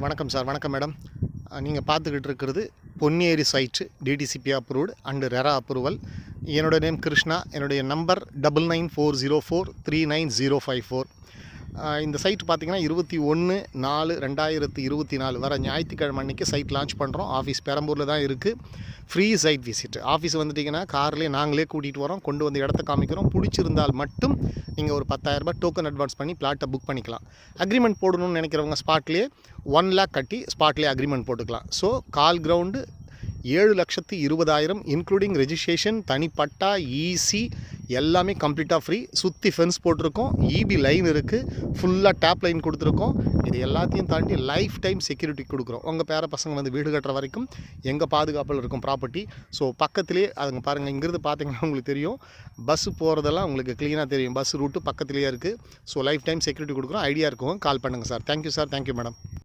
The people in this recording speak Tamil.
வணக்கம் சார். வணக்கம் மேடம். நீங்கள் பார்த்துக்கிட்டு இருக்கிறது Ponneri site DTCP approved and RERA approval. என்னோட நேம் கிருஷ்ணா. என்னுடைய நம்பர் 9940439054. இந்த சைட் பார்த்திங்கன்னா 21/4/2024 வர ஞாயிற்றுக்கிழமை அன்றைக்கி சைட் லான்ச் பண்ணுறோம். ஆஃபீஸ் பெரம்பூரில் தான் இருக்குது. Free side visit. ஆஃபீஸ் வந்துட்டிங்கன்னா கார்லேயே நாங்களே கூட்டிகிட்டு வரோம், கொண்டு வந்து இடத்த காமிக்கிறோம். பிடிச்சிருந்தால் மட்டும் நீங்கள் ஒரு 10,000 டோக்கன் அட்வான்ஸ் பண்ணி பிளாட்டை புக் பண்ணிக்கலாம். அக்ரிமெண்ட் போடணும்னு நினைக்கிறவங்க ஸ்பாட்லேயே 1 lakh கட்டி ஸ்பாட்லேயே அக்ரிமெண்ட் போட்டுக்கலாம். ஸோ கால் கிரவுண்டு 7,20,000 இன்க்ளூடிங் ரெஜிஸ்ட்ரேஷன், தனிப்பட்டா, ஈசி எல்லாமே கம்ப்ளீட்டாக ஃப்ரீ. சுற்றி ஃபென்ஸ் போட்டிருக்கோம், இபி லைன் இருக்குது, ஃபுல்லாக டேப் லைன் கொடுத்துருக்கோம். இது எல்லாத்தையும் தாண்டி லைஃப் டைம் செக்யூரிட்டி கொடுக்குறோம். உங்கள் பேர பசங்க வந்து வீடு கட்டுற வரைக்கும் எங்கள் பாதுகாப்பில் இருக்கும் ப்ராப்பர்ட்டி. ஸோ பக்கத்துலேயே அதுங்க பாருங்கள், இங்கிருந்து பார்த்தீங்கன்னா உங்களுக்கு தெரியும், பஸ்ஸு போகிறதெல்லாம் உங்களுக்கு க்ளீனாக தெரியும். பஸ் ரூட்டு பக்கத்துலேயே இருக்குது. ஸோ லைஃப் டைம் செக்யூரிட்டி கொடுக்குறோம். ஐடியா இருக்கும், கால் பண்ணுங்கள் sir. Thank you sir. Thank you madam.